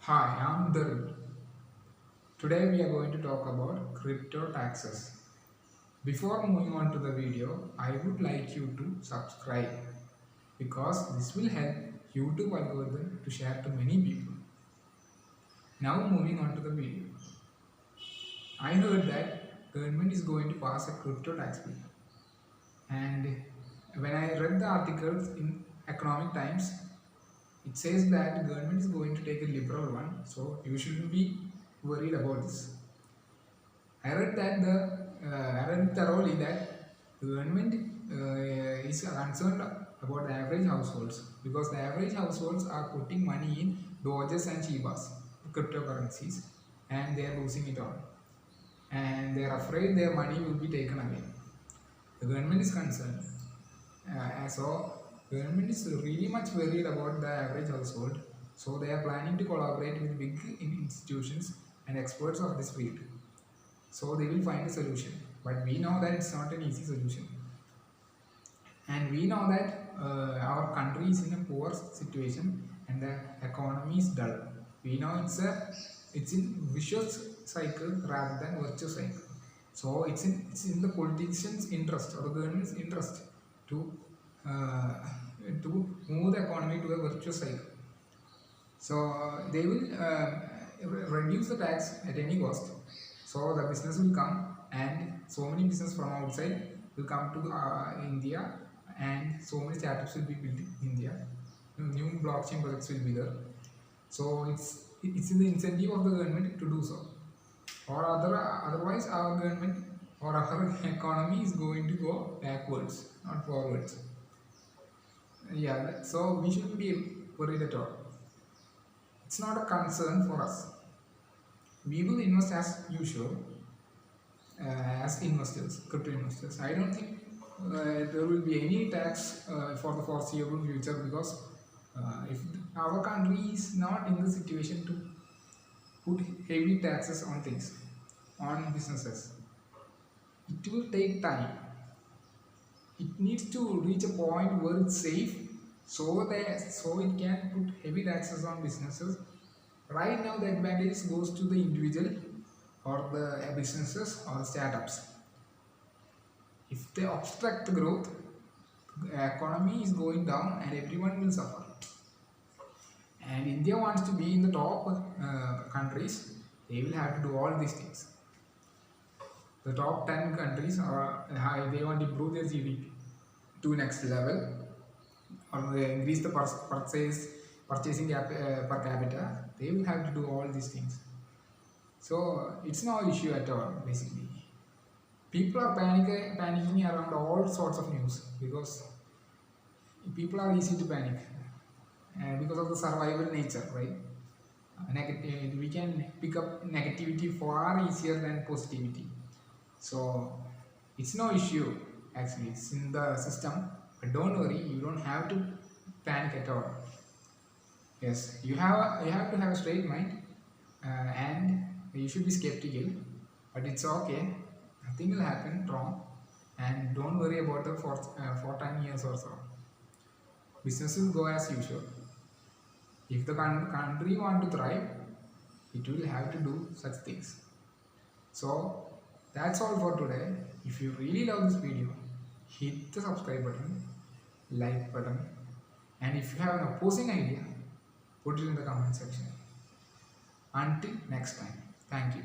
Hi, I'm Darul. Today we are going to talk about crypto taxes. Before moving on to the video, I would like you to subscribe because this will help YouTube algorithm to share to many people. Now moving on to the video. I heard that government is going to pass a crypto tax bill, and when I read the articles in Economic Times, it says that government is going to take a liberal one, so you shouldn't be worried about this. I read thoroughly that the government is concerned about the average households because the average households are putting money in Doges and Shibas, cryptocurrencies, and they are losing it all. And they are afraid their money will be taken away. The government is concerned. So, government is really much worried about the average household. So, they are planning to collaborate with big institutions and experts of this field. So they will find a solution, but we know that it's not an easy solution, and we know that our country is in a poor situation and the economy is dull. We know it's in vicious cycle rather than virtuous cycle. So it's in the politicians interest or the government's interest to uh, to move the economy to a virtuous cycle. So they will reduce the tax at any cost. So the business will come, and so many business from outside will come to India, and so many startups will be built in India. New blockchain projects will be there. So it's in the incentive of the government to do so. Or otherwise, our government or our economy is going to go backwards, not forwards. Yeah, so we shouldn't be worried at all. It's not a concern for us. We will invest as usual as investors, crypto investors. I don't think there will be any tax for the foreseeable future because if our country is not in the situation to put heavy taxes on things, on businesses, it will take time. It needs to reach a point where it's safe so it can put heavy taxes on businesses. Right now, the advantage goes to the individual or the businesses or startups. If they obstruct the growth, the economy is going down and everyone will suffer. And India wants to be in the top countries. They will have to do all these things. The top 10 countries are they want to improve their GDP to next level, or they increase the purchasing per capita. They will have to do all these things. So it's no issue at all, basically. People are panicking around all sorts of news because people are easy to panic because of the survival nature, right? We can pick up negativity far easier than positivity. So it's no issue actually. It's in the system, but don't worry. You don't have to panic at all. Yes, you have to have a straight mind, and you should be skeptical. But it's okay. Nothing will happen wrong, and don't worry about the for 10 years or so. Business will go as usual. If the country want to thrive, it will have to do such things. So that's all for today. If you really love this video, hit the subscribe button, like button, and if you have an opposing idea, put it in the comment section. Until next time, thank you.